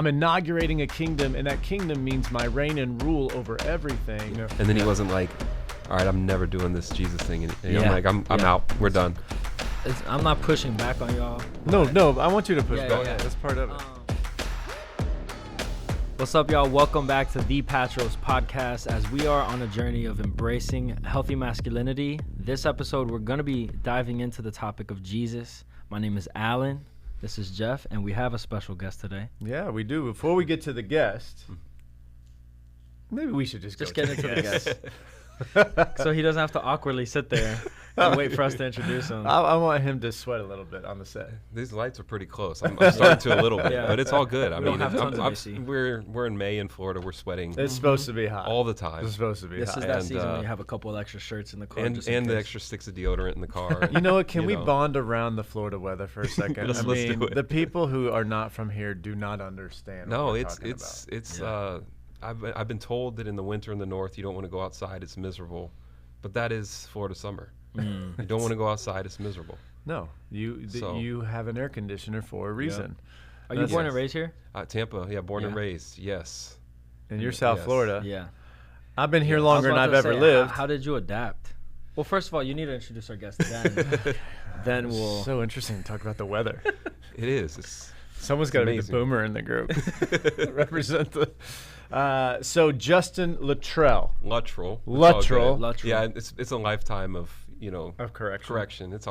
I'm inaugurating a kingdom, and that kingdom means my reign and rule over everything. And then he wasn't like, all right, I'm never doing this Jesus thing. And I'm like, I'm out. We're done. I'm not pushing back on y'all. No, I want you to push back. Yeah, that's part of it. What's up, y'all? Welcome back to the Patros Podcast. As we are on a journey of embracing healthy masculinity, this episode we're going to be diving into the topic of Jesus. My name is Allan. This is Jeff, and we have a special guest today. Yeah, we do. Before we get to the guest, maybe we should just get into the guest. So he doesn't have to awkwardly sit there and wait for us to introduce him. I want him to sweat a little bit on the set. These lights are pretty close. I'm starting to a little bit, but it's all good. We're in May in Florida. We're sweating. It's supposed to be hot all the time. It's supposed to be hot. This is that season when you have a couple of extra shirts in the car. And the extra sticks of deodorant in the car. You know what? Can we bond around the Florida weather for a second? Let's do it. The people who are not from here do not understand what we're talking about. I've been told that in the winter in the north you don't want to go outside, it's miserable, but that is Florida summer. You don't want to go outside, it's miserable. No, you have an air conditioner for a reason. Are you born and raised here? Tampa, born and raised, yes. And you're South Florida. Yeah. I've been here longer than I've ever lived. How did you adapt? Well, first of all, you need to introduce our guest then we'll... So interesting to talk about the weather. It is. Someone's got to be the boomer in the group. Represent the... So Justin Luttrull. Luttrull. Yeah, it's a lifetime of of correction. It's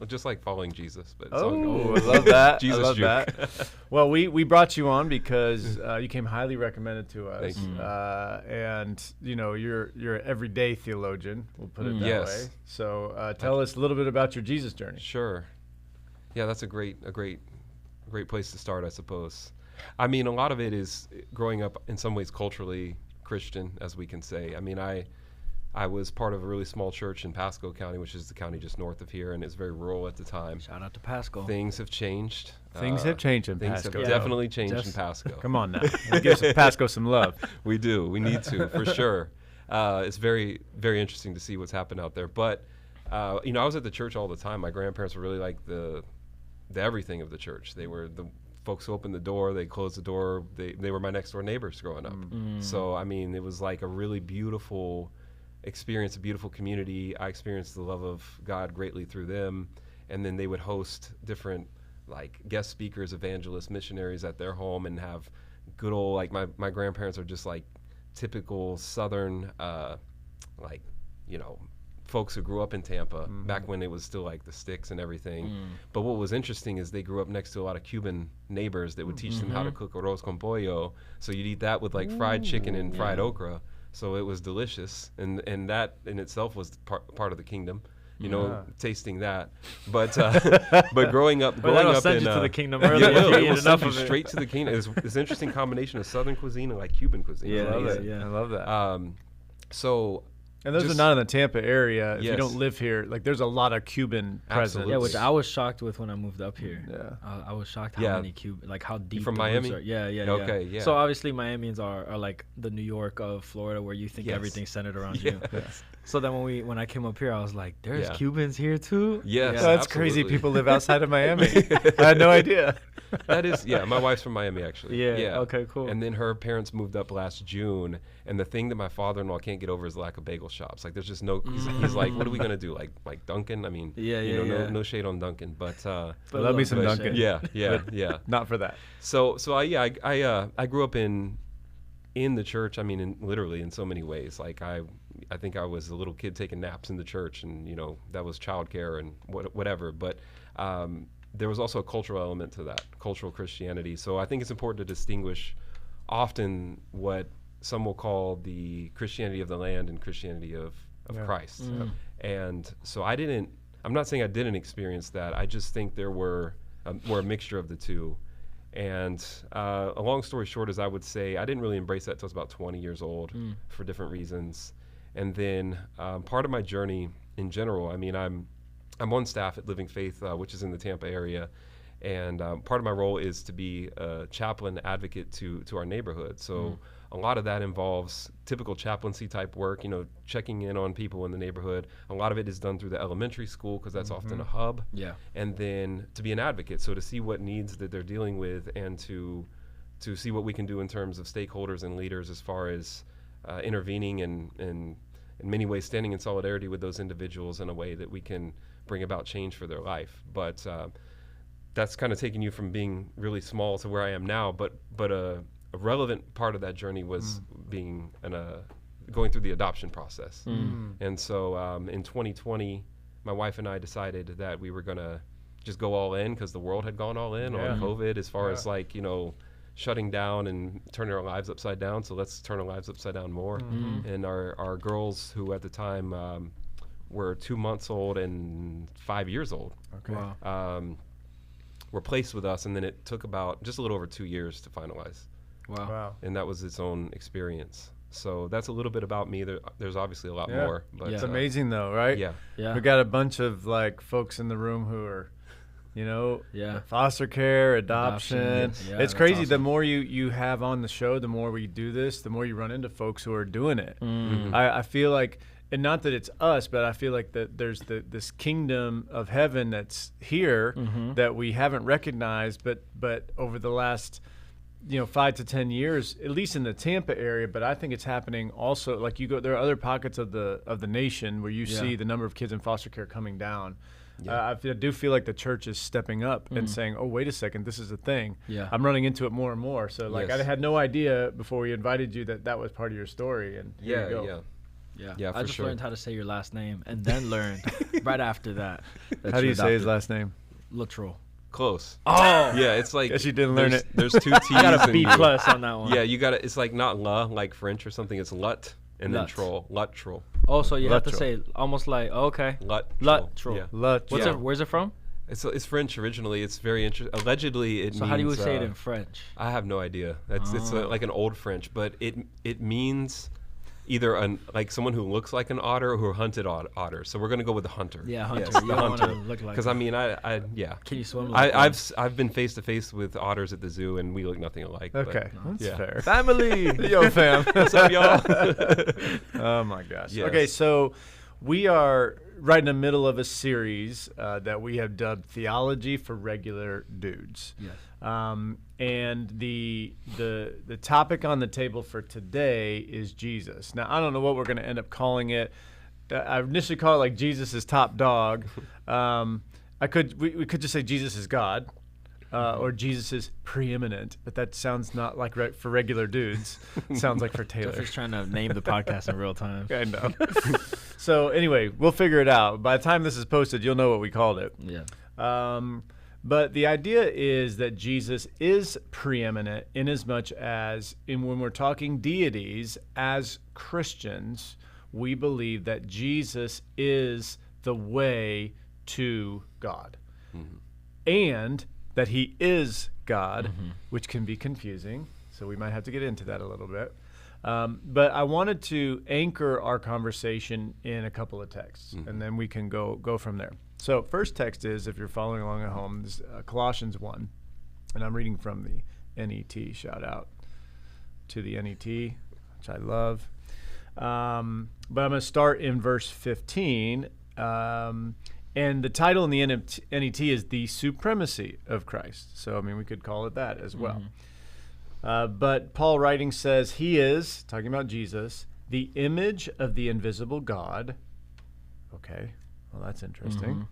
just like following Jesus, but it's I all good. love that. Jesus I love juke. that. Well, we brought you on because you came highly recommended to us. Thank you. And you're an everyday theologian. We'll put it that Yes. way. So tell us a little bit about your Jesus journey. Sure. Yeah, that's a great place to start, I suppose. I mean, a lot of it is growing up in some ways culturally Christian, as we can say. I mean, I was part of a really small church in Pasco County, which is the county just north of here, and it's very rural at the time. Shout out to Pasco. Things have changed. Things have changed in Things Pasco. have definitely changed in Pasco. Come on now. Give Pasco some love. We do. We need to, for sure. It's very, very interesting to see what's happened out there. But, I was at the church all the time. My grandparents were really like the everything of the church. They were the folks who opened the door, they closed the door. They were my next door neighbors growing up. So, I mean, it was like a really beautiful experience, a beautiful community. I experienced the love of God greatly through them. And then they would host different like guest speakers, evangelists, missionaries at their home and have good old, like my grandparents are just like typical Southern, folks who grew up in Tampa back when it was still like the sticks and everything. But what was interesting is they grew up next to a lot of Cuban neighbors that would teach them how to cook arroz con pollo. So you'd eat that with like fried chicken and fried okra. So it was delicious. And that in itself was part of the kingdom, tasting that. But but growing up send in you to the kingdom early. It will send you straight to the kingdom. It's this interesting combination of Southern cuisine and like Cuban cuisine. I love that. And those are not in the Tampa area. If you don't live here, like there's a lot of Cuban presence. Yeah, which I was shocked with when I moved up here. Yeah, I was shocked how many Cuban, like how deep. From the Miami? Are. Yeah. Okay, yeah. So obviously Miamians are like the New York of Florida, where you think everything's centered around you. So then when I came up here, I was like, there's Cubans here too. Yes, that's crazy. People live outside of Miami. I had no idea. That is, my wife's from Miami actually. Yeah. Okay, cool. And then her parents moved up last June, and the thing that my father-in-law can't get over is the lack of bagel shops. Like there's just no. He's like, what are we gonna do? Like Dunkin'? I mean, no shade on Dunkin', but love me some Dunkin'. Yeah. Not for that. So I grew up in the church. I mean, literally in so many ways. Like I think I was a little kid taking naps in the church, and that was childcare and whatever. But there was also a cultural element to that, cultural Christianity. So I think it's important to distinguish often what some will call the Christianity of the land and Christianity of Christ. And so I'm not saying I didn't experience that. I just think there were a mixture of the two. And a long story short is I would say I didn't really embrace that until I was about 20 years old for different reasons. And then part of my journey in general, I mean, I'm on staff at Living Faith, which is in the Tampa area. And part of my role is to be a chaplain advocate to our neighborhood. So a lot of that involves typical chaplaincy type work, checking in on people in the neighborhood. A lot of it is done through the elementary school because that's often a hub. Yeah. And then to be an advocate, so to see what needs that they're dealing with and to to see what we can do in terms of stakeholders and leaders as far as intervening and in many ways standing in solidarity with those individuals in a way that we can bring about change for their life. But that's kind of taking you from being really small to where I am now. But a relevant part of that journey was being going through the adoption process. And so in 2020, my wife and I decided that we were going to just go all in because the world had gone all in on COVID as far as like, shutting down and turning our lives upside down. So let's turn our lives upside down more. And our girls, who at the time were 2 months old and 5 years old, were placed with us. And then it took about just a little over 2 years to finalize. Wow. And that was its own experience. So that's a little bit about me. There's obviously a lot more. But it's amazing though, right? Yeah. We got a bunch of like folks in the room who are, foster care, adoption. It's crazy. Awesome. The more you have on the show, the more we do this, the more you run into folks who are doing it. I feel like, and not that it's us, but I feel like that there's this kingdom of heaven that's here that we haven't recognized, but over the last 5 to 10 years, at least in the Tampa area, but I think it's happening also. Like there are other pockets of the nation where you see the number of kids in foster care coming down. I do feel like the church is stepping up and saying, "Oh, wait a second, this is a thing." I'm running into it more and more. So I had no idea before we invited you that was part of your story. And here you go. Yeah, I just learned how to say your last name, and then learned right after that. How do you say his last name? Luttrull. Close. Oh, yeah. It's like guess you didn't learn it. There's 2 T's. I got a B+ on that one. Yeah, you got it. It's like not la like French or something. It's lut and then troll. Luttrull. Oh, so you have to say almost like Luttrull. Yeah. Luttrull. Where's it from? It's French originally. It's very interesting. Allegedly, it means. So how do you say it in French? I have no idea. It's like an old French, but it means either like someone who looks like an otter or who hunted otters. So we're gonna go with the hunter. Yeah, hunter. Yes, you the don't hunter. look like. Because I mean, I Can you swim? Like I've been face to face with otters at the zoo, and we look nothing alike. Okay, that's fair. Family. Yo, fam. What's up, y'all? Oh my gosh. Yes. Okay, so we are right in the middle of a series that we have dubbed Theology for Regular Dudes. Yes. And the topic on the table for today is Jesus. Now, I don't know what we're going to end up calling it. I initially called it like Jesus is top dog. We could just say Jesus is God, or Jesus is preeminent, but that sounds not like for regular dudes. It sounds like for Taylor. Jeffrey's trying to name the podcast in real time. I know. So anyway, we'll figure it out. By the time this is posted, you'll know what we called it. Yeah. But the idea is that Jesus is preeminent inasmuch as when we're talking deities, as Christians, we believe that Jesus is the way to God. And that he is God, which can be confusing. So we might have to get into that a little bit. But I wanted to anchor our conversation in a couple of texts, and then we can go from there. So first text is, if you're following along at home, is Colossians 1. And I'm reading from the NET. Shout out to the NET, which I love. But I'm going to start in verse 15. And the title in the NET is The Supremacy of Christ. So, I mean, we could call it that as well. But Paul writing says, he is, talking about Jesus, the image of the invisible God. Okay. Well, that's interesting.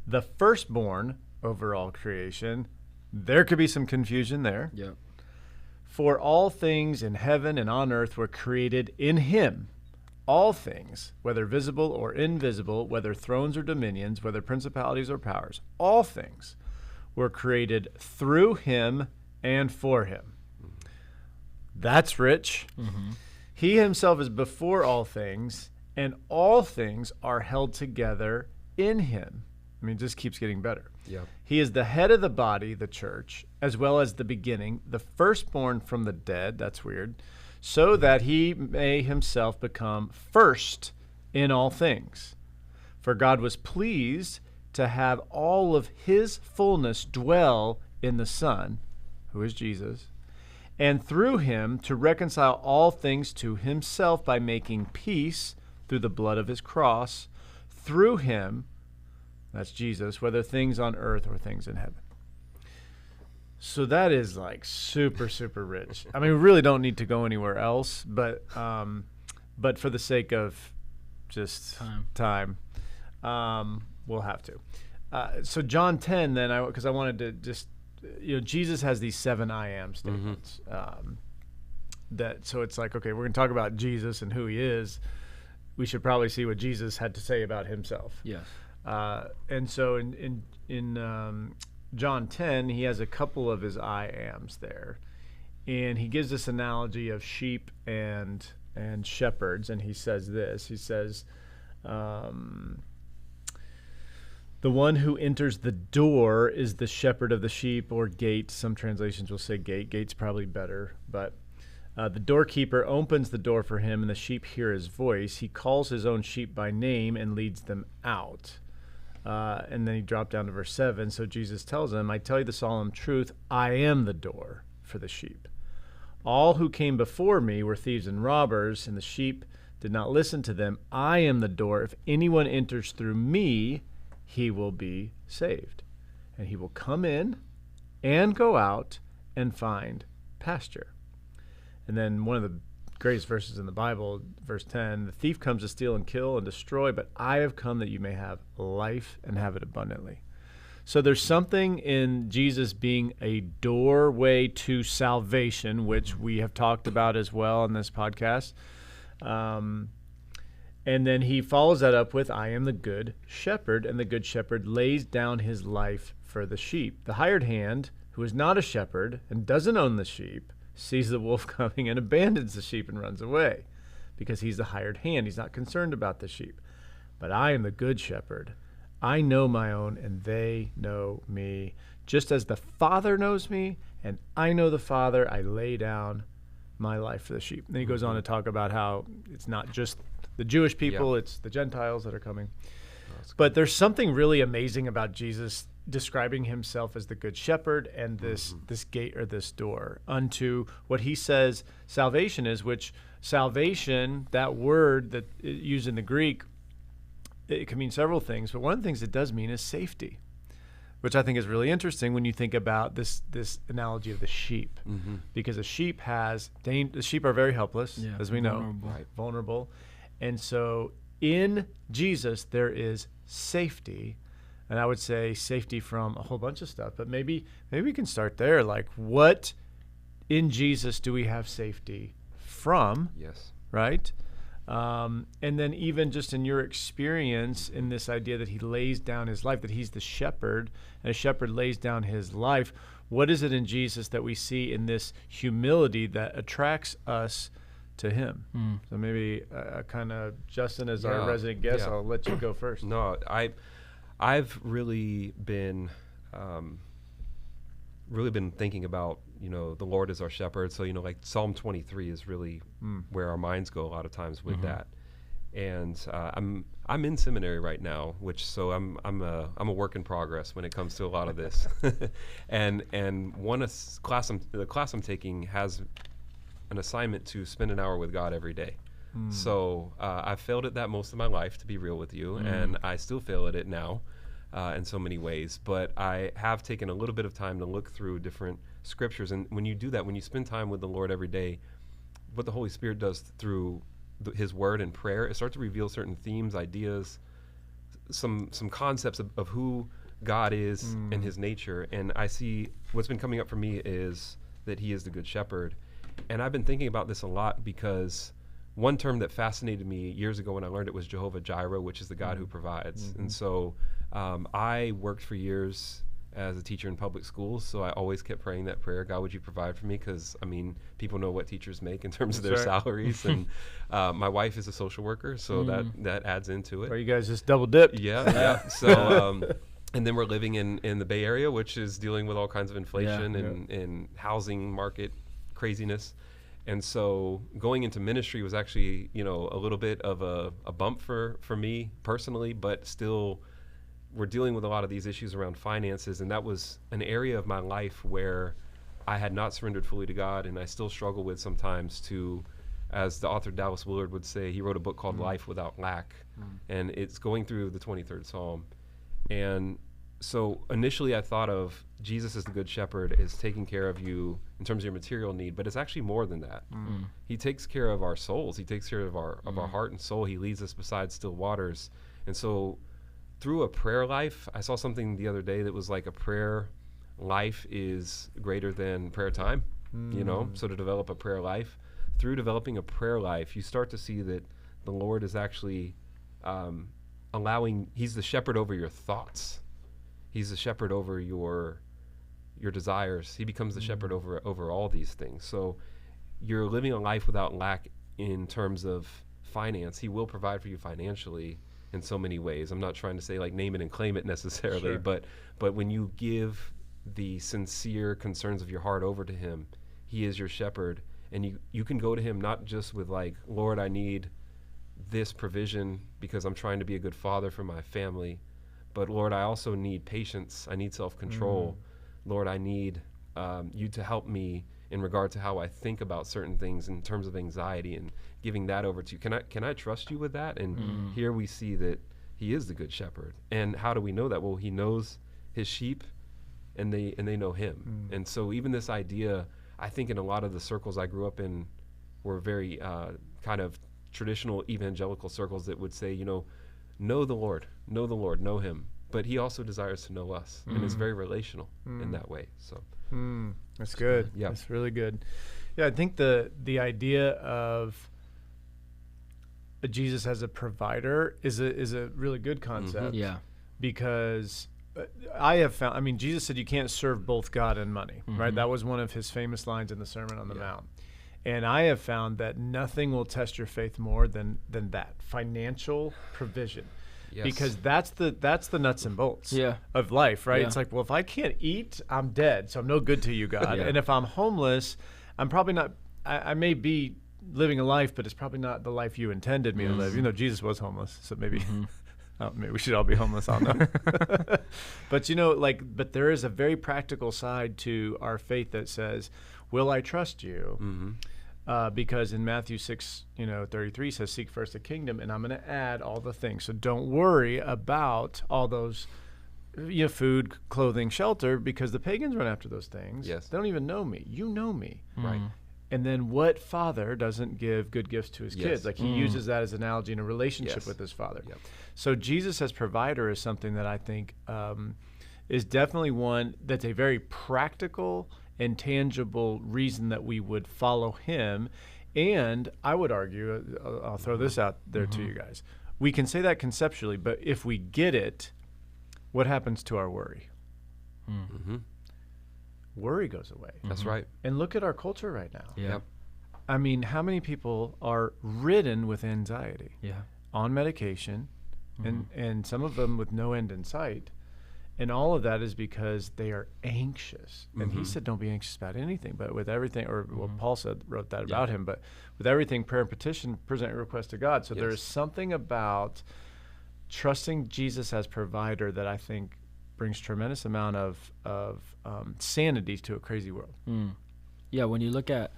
The firstborn over all creation. There could be some confusion there. Yeah. For all things in heaven and on earth were created in him. All things, whether visible or invisible, whether thrones or dominions, whether principalities or powers, all things were created through him and for him. That's rich. He himself is before all things, and all things are held together in him. I mean, it just keeps getting better. Yeah. He is the head of the body, the church, as well as the beginning, the firstborn from the dead. That's weird. So that he may himself become first in all things. For God was pleased to have all of his fullness dwell in the Son, who is Jesus, and through him to reconcile all things to himself by making peace through the blood of his cross. Through him, that's Jesus, whether things on earth or things in heaven. So that is like super, super rich. I mean, we really don't need to go anywhere else, but for the sake of just time, we'll have to. So John 10, then, because I wanted to just, Jesus has these 7 I am statements. So it's like, okay, we're going to talk about Jesus and who he is. We should probably see what Jesus had to say about himself. Yes. And so in John 10, he has a couple of his I ams there, and he gives this analogy of sheep and shepherds, and he says this. He says, the one who enters the door is the shepherd of the sheep, or gate. Some translations will say gate. Gate's probably better, but the doorkeeper opens the door for him, and the sheep hear his voice. He calls his own sheep by name and leads them out. And then he dropped down to verse 7. So Jesus tells him, I tell you the solemn truth, I am the door for the sheep. All who came before me were thieves and robbers, and the sheep did not listen to them. I am the door. If anyone enters through me, he will be saved. And he will come in and go out and find pasture. And then one of the greatest verses in the Bible, verse 10, the thief comes to steal and kill and destroy, but I have come that you may have life and have it abundantly. So there's something in Jesus being a doorway to salvation, which we have talked about as well on this podcast. And then he follows that up with, I am the good shepherd, and the good shepherd lays down his life for the sheep. The hired hand, who is not a shepherd and doesn't own the sheep, sees the wolf coming and abandons the sheep and runs away, because he's the hired hand. He's not concerned about the sheep. But I am the good shepherd. I know my own, and they know me. Just as the Father knows me, and I know the Father, I lay down my life for the sheep. And then he goes on to talk about how it's not just the Jewish people, it's the Gentiles that are coming. But there's something really amazing about Jesus describing himself as the good shepherd and this gate, or this door unto what he says salvation is, which salvation, that word that used in the Greek, it can mean several things, but one of the things it does mean is safety, which I think is really interesting when you think about this analogy of the sheep, because the sheep the sheep are very helpless, as we know, vulnerable. And so in Jesus there is safety. And I would say safety from a whole bunch of stuff, but maybe we can start there. Like, what in Jesus do we have safety from? Yes. Right? And then even just in your experience in this idea that he lays down his life, that he's the shepherd, and a shepherd lays down his life. What is it in Jesus that we see in this humility that attracts us to him? So maybe kind of Justin, as our resident guest, I'll let you go first. No, I've really been thinking about, the Lord is our shepherd. So, like Psalm 23 is really where our minds go a lot of times with that. And I'm in seminary right now, so I'm a work in progress when it comes to a lot of this. and the class I'm taking has an assignment to spend an hour with God every day. So I've failed at that most of my life, to be real with you, and I still fail at it now in so many ways. But I have taken a little bit of time to look through different scriptures. And when you do that, when you spend time with the Lord every day, what the Holy Spirit does through his word and prayer, it starts to reveal certain themes, ideas, some concepts of who God is and his nature. And I see what's been coming up for me is that he is the good shepherd. And I've been thinking about this a lot because one term that fascinated me years ago when I learned it was Jehovah Jireh, which is the God who provides. And so I worked for years as a teacher in public schools, so I always kept praying that prayer, God, would you provide for me? Because, people know what teachers make in terms of their salaries. And my wife is a social worker, so that adds into it. Well, you guys just double dipped. Yeah. So, and then we're living in the Bay Area, which is dealing with all kinds of inflation and housing market craziness. And so going into ministry was actually, a little bit of a bump for me personally, but still we're dealing with a lot of these issues around finances. And that was an area of my life where I had not surrendered fully to God, and I still struggle with sometimes to, as the author Dallas Willard would say, he wrote a book called Life Without Lack, and it's going through the 23rd Psalm. And so initially I thought of Jesus as the good shepherd is taking care of you in terms of your material need, but it's actually more than that. He takes care of our souls. He takes care of our heart and soul. He leads us beside still waters. And so through a prayer life, I saw something the other day that was like a prayer life is greater than prayer time, you know? So to develop a prayer life, through developing a prayer life, you start to see that the Lord is actually he's the shepherd over your thoughts. He's the shepherd over your desires. He becomes the shepherd over all these things. So you're living a life without lack in terms of finance. He will provide for you financially in so many ways. I'm not trying to say like name it and claim it necessarily, Sure. but when you give the sincere concerns of your heart over to him, he is your shepherd, and you can go to him not just with like, Lord, I need this provision because I'm trying to be a good father for my family, but Lord, I also need patience. I need self-control. Lord, I need you to help me in regard to how I think about certain things in terms of anxiety, and giving that over to you. Can I trust you with that? And here we see that he is the good shepherd. And how do we know that? Well, he knows his sheep, and they know him. And so even this idea, I think in a lot of the circles I grew up in were very kind of traditional evangelical circles that would say, know the Lord, know him. But he also desires to know us, and is very relational in that way. So that's good. Yeah. That's really good. Yeah, I think the idea of Jesus as a provider is a really good concept. Yeah. Because I have found, Jesus said you can't serve both God and money, right? That was one of his famous lines in the Sermon on the Mount. And I have found that nothing will test your faith more than that, financial provision. Yes. Because that's the nuts and bolts of life, right? Yeah. It's like, well, if I can't eat, I'm dead, so I'm no good to you, God. Yeah. And if I'm homeless, I'm probably not, I may be living a life, but it's probably not the life you intended me to live. Jesus was homeless, so maybe maybe we should all be homeless, I don't know. But but there is a very practical side to our faith that says, will I trust you? Because in Matthew 6:33 says, seek first the kingdom, and I'm going to add all the things. So don't worry about all those, food, clothing, shelter, because the pagans run after those things. Yes. They don't even know me. You know me. Right. And then what father doesn't give good gifts to his kids? Like he uses that as an analogy in a relationship with his father. Yep. So Jesus as provider is something that I think is definitely one that's a very practical and tangible reason that we would follow him. And I would argue, I'll throw this out there to you guys. We can say that conceptually, but if we get it, what happens to our worry? Worry goes away. That's right. And look at our culture right now. Yeah. Yep. How many people are ridden with anxiety? Yeah. On medication, and some of them with no end in sight. And all of that is because they are anxious. And he said, don't be anxious about anything, but with everything, or Paul wrote that about him, but with everything, prayer and petition, present your request to God. So there is something about trusting Jesus as provider that I think brings tremendous amount of sanity to a crazy world. Yeah, when you look at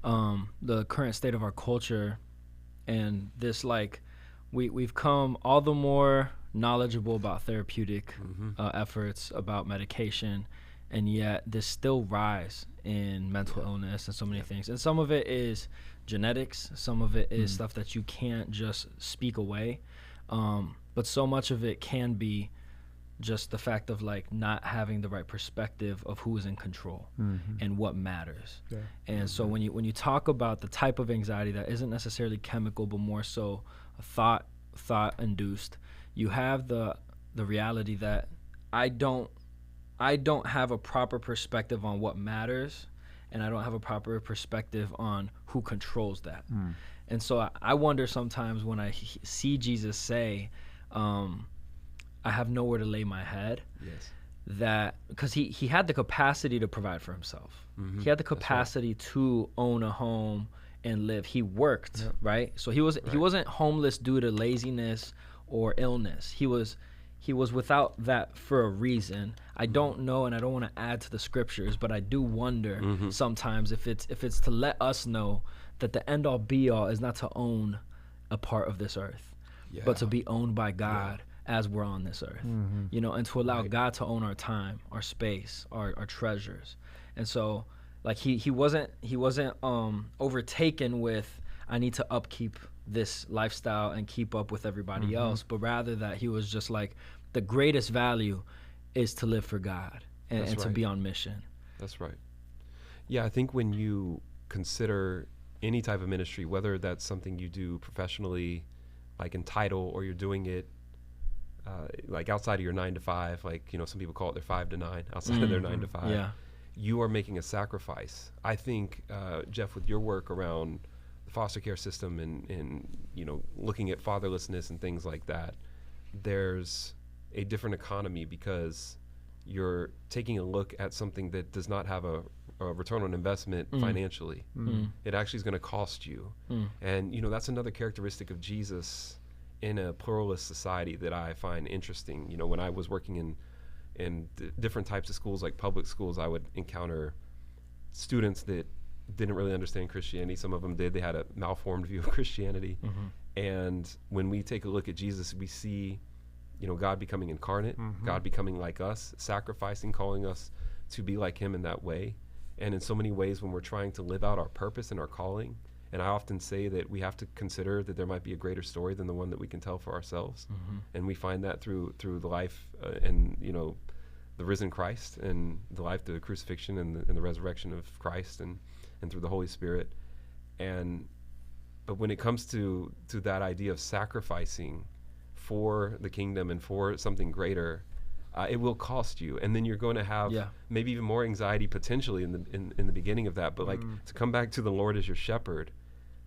the current state of our culture, and this, we've come all the more knowledgeable about therapeutic efforts, about medication, and yet there's still rise in mental illness and so many things. And some of it is genetics, some of it is stuff that you can't just speak away, but so much of it can be just the fact of not having the right perspective of who is in control and what matters. And so when you talk about the type of anxiety that isn't necessarily chemical but more so thought induced, you have the reality that I don't have a proper perspective on what matters, and I don't have a proper perspective on who controls that. And so I wonder sometimes when I see Jesus say, I have nowhere to lay my head. Yes. That because he had the capacity to provide for himself. He had the capacity to own a home and live. He worked, right? So he wasn't homeless due to laziness or illness. He was without that for a reason. I don't know, and I don't want to add to the scriptures, but I do wonder sometimes if it's to let us know that the end all be all is not to own a part of this earth, but to be owned by God. as we're on this earth, you know, and to allow God to own our time, our space, our treasures. And so, like, he wasn't overtaken with, I need to upkeep this lifestyle and keep up with everybody else, but rather that he was just like, the greatest value is to live for God and to be on mission. That's right. Yeah, I think when you consider any type of ministry, whether that's something you do professionally, like in title, or you're doing it like outside of your 9 to 5, like, you know, some people call it their 5 to 9, outside of their 9 to 5. Yeah. You are making a sacrifice. I think, Jeff, with your work around the foster care system and you know, looking at fatherlessness and things like that, there's a different economy because you're taking a look at something that does not have a return on investment financially. It actually is going to cost you. And, you know, that's another characteristic of Jesus in a pluralist society that I find interesting. You know, when I was working in different types of schools, like public schools, I would encounter students that didn't really understand Christianity. Some of them did. They had a malformed view of Christianity. And when we take a look at Jesus, we see, you know, God becoming incarnate, God becoming like us, sacrificing, calling us to be like him in that way. And in so many ways, when we're trying to live out our purpose and our calling, and I often say that we have to consider that there might be a greater story than the one that we can tell for ourselves. And we find that through the life and, you know, the risen Christ, and the life through the crucifixion and the resurrection of Christ, and through the Holy Spirit. But when it comes to that idea of sacrificing for the kingdom and for something greater, it will cost you, and then you're going to have maybe even more anxiety potentially in the beginning of that. But like, to come back to the Lord as your shepherd,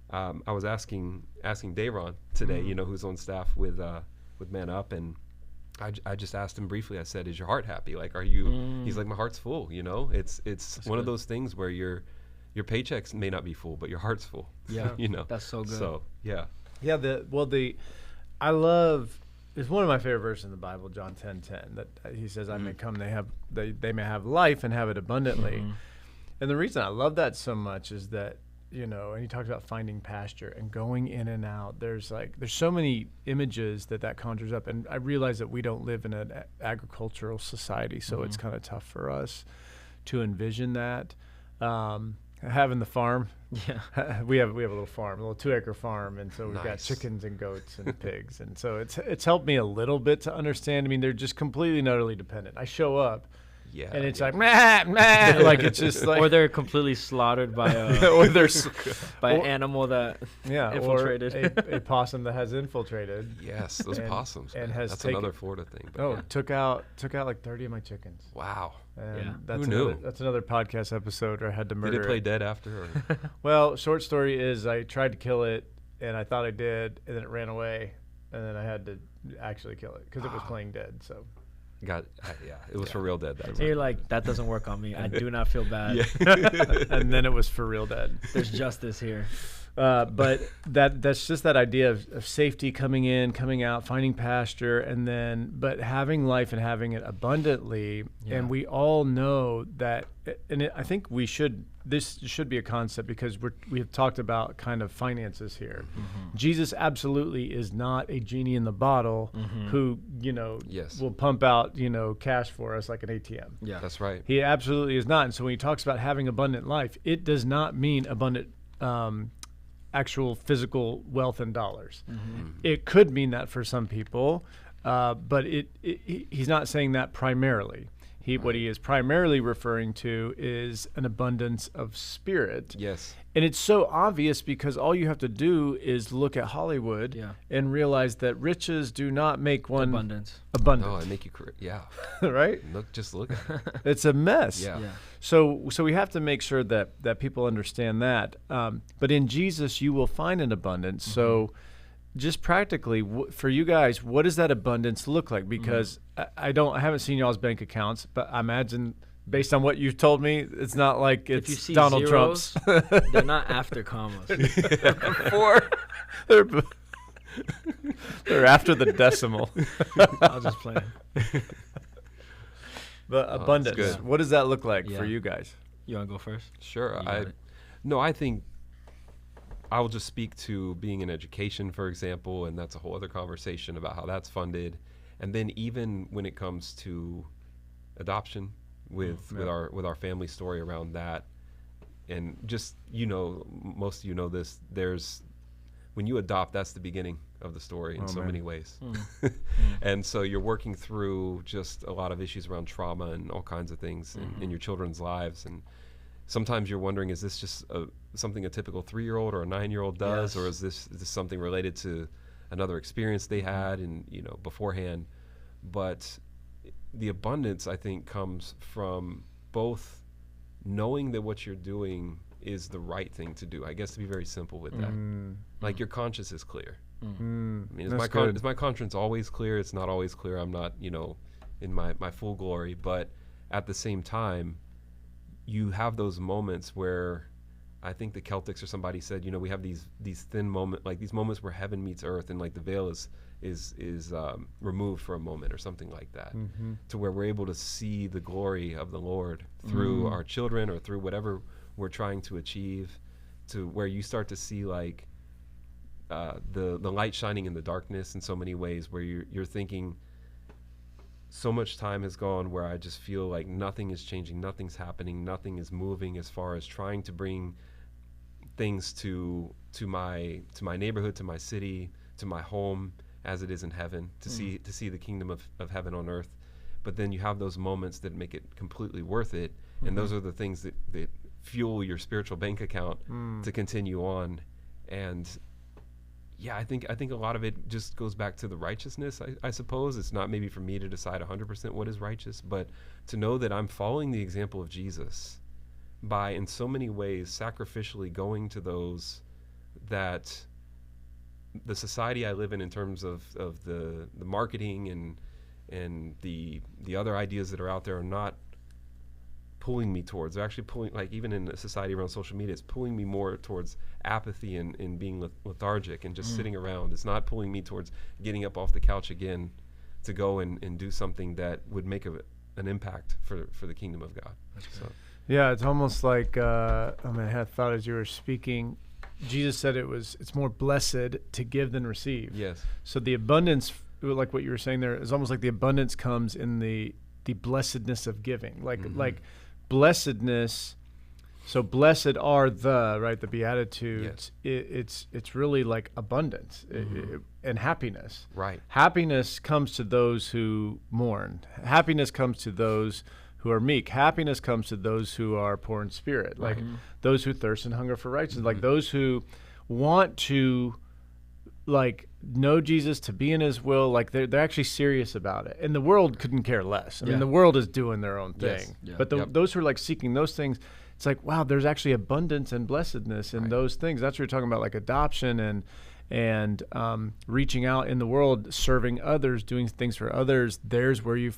I was asking Dayron today, you know, who's on staff with Man Up, and I just asked him briefly. I said, "Is your heart happy? Like, are you?" He's like, "My heart's full." You know, it's one of those things where your paychecks may not be full, but your heart's full. Yeah, you know, that's so good. So yeah. I love. It's one of my favorite verses in the Bible, John 10:10, that he says, "I may come, they may have life and have it abundantly." And the reason I love that so much is that, you know, and he talks about finding pasture and going in and out. There's so many images that conjures up, and I realize that we don't live in an agricultural society, so it's kind of tough for us to envision that. Having the farm, we have a little farm, a little 2-acre farm, and so we've got chickens and goats and pigs, and so it's helped me a little bit to understand. I mean, they're just completely and utterly dependent. I show up, and it's like meh, meh, like it's just like, or they're completely slaughtered by or they're by an animal that infiltrated, or a possum that has infiltrated. Yes, those possums, and that's another Florida thing. But took out like 30 of my chickens. Wow. And Who knew? That's another podcast episode where I had to murder. Did it play dead after? Or? Well, short story is I tried to kill it, and I thought I did, and then it ran away, and then I had to actually kill it because it was playing dead. So, it was for real dead. So you're like, that doesn't work on me. I do not feel bad. And then it was for real dead. There's justice here. But that's just that idea of safety, coming in, coming out, finding pasture, but having life and having it abundantly. And we all know that, and I think this should be a concept, because we have talked about kind of finances here. Jesus absolutely is not a genie in the bottle who, you know, will pump out, you know, cash for us like an ATM. Yeah, that's right. He absolutely is not. And so when he talks about having abundant life, it does not mean abundant actual physical wealth in dollars. It could mean that for some people, but he's not saying that primarily. What he is primarily referring to is an abundance of spirit. Yes. And it's so obvious because all you have to do is look at Hollywood and realize that riches do not make one abundant. No, it make you right? Just look at it. It's a mess. Yeah. So we have to make sure that people understand that. But in Jesus, you will find an abundance. So just practically, for you guys, what does that abundance look like? Because I haven't seen y'all's bank accounts, but I imagine, based on what you've told me, it's not like it's if you see Donald zeros, Trump's. They're not after commas. They're after the decimal. I'll just play. But abundance, what does that look like for you guys? You want to go first? Sure. I think I will just speak to being in education, for example, and that's a whole other conversation about how that's funded. And then even when it comes to adoption with our family story around that, and just, most of you know this, when you adopt, that's the beginning of the story in so many ways. And so you're working through just a lot of issues around trauma and all kinds of things in your children's lives. And sometimes you're wondering, is this just something a typical 3-year-old or a 9-year-old does? Yes. Or is this something related to another experience they had and, beforehand? But the abundance, I think, comes from both knowing that what you're doing is the right thing to do. I guess, to be very simple with that. Like, your conscience is clear. I mean, is my conscience always clear? It's not always clear. I'm not, in my full glory. But at the same time, you have those moments where, I think the Celtics or somebody said, we have these thin moments, like these moments where heaven meets earth, and like the veil is removed for a moment or something like that, to where we're able to see the glory of the Lord through our children or through whatever we're trying to achieve, to where you start to see like the light shining in the darkness in so many ways, where you're thinking, so much time has gone where I just feel like nothing is changing, nothing's happening, nothing is moving as far as trying to bring things to my neighborhood, to my city, to my home, as it is in heaven, to see the kingdom of heaven on earth. But then you have those moments that make it completely worth it, and those are the things that fuel your spiritual bank account to continue on. And I think a lot of it just goes back to the righteousness, I suppose. It's not maybe for me to decide 100% what is righteous, but to know that I'm following the example of Jesus by, in so many ways, sacrificially going to those that the society I live in terms of the marketing and the other ideas that are out there, are not pulling me towards. They're actually pulling, like, even in a society around social media, it's pulling me more towards apathy and being lethargic and just sitting around. It's not pulling me towards getting up off the couch again to go and do something that would make an impact for the kingdom of God. So. Yeah, it's almost like, I had thought as you were speaking, Jesus said it's more blessed to give than receive. Yes. So the abundance, like what you were saying there, is almost like the abundance comes in the blessedness of giving. Like blessedness. So blessed are the Beatitudes. Yes. It's really like abundance and happiness. Right. Happiness comes to those who mourn. Happiness comes to those who are meek. Happiness comes to those who are poor in spirit, like those who thirst and hunger for righteousness, like those who want to know Jesus, to be in his will, like they're actually serious about it. And the world couldn't care less. I mean, the world is doing their own thing. Yes. But those who are like seeking those things, it's like, wow, there's actually abundance and blessedness in those things. That's what you're talking about, like adoption and reaching out in the world, serving others, doing things for others. There's where you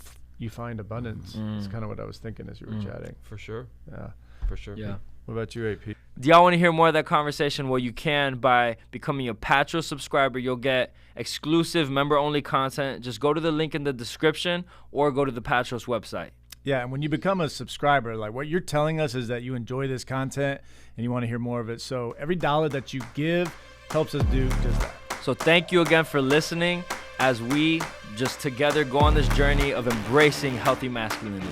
find abundance. It's kind of what I was thinking as you were chatting. For sure. Yeah. For sure. Yeah. What about you, AP? Do y'all want to hear more of that conversation? Well, you can by becoming a Patros subscriber. You'll get exclusive member-only content. Just go to the link in the description or go to the Patros website. Yeah, and when you become a subscriber, like what you're telling us is that you enjoy this content and you want to hear more of it. So every dollar that you give helps us do just that. So thank you again for listening as we just together go on this journey of embracing healthy masculinity.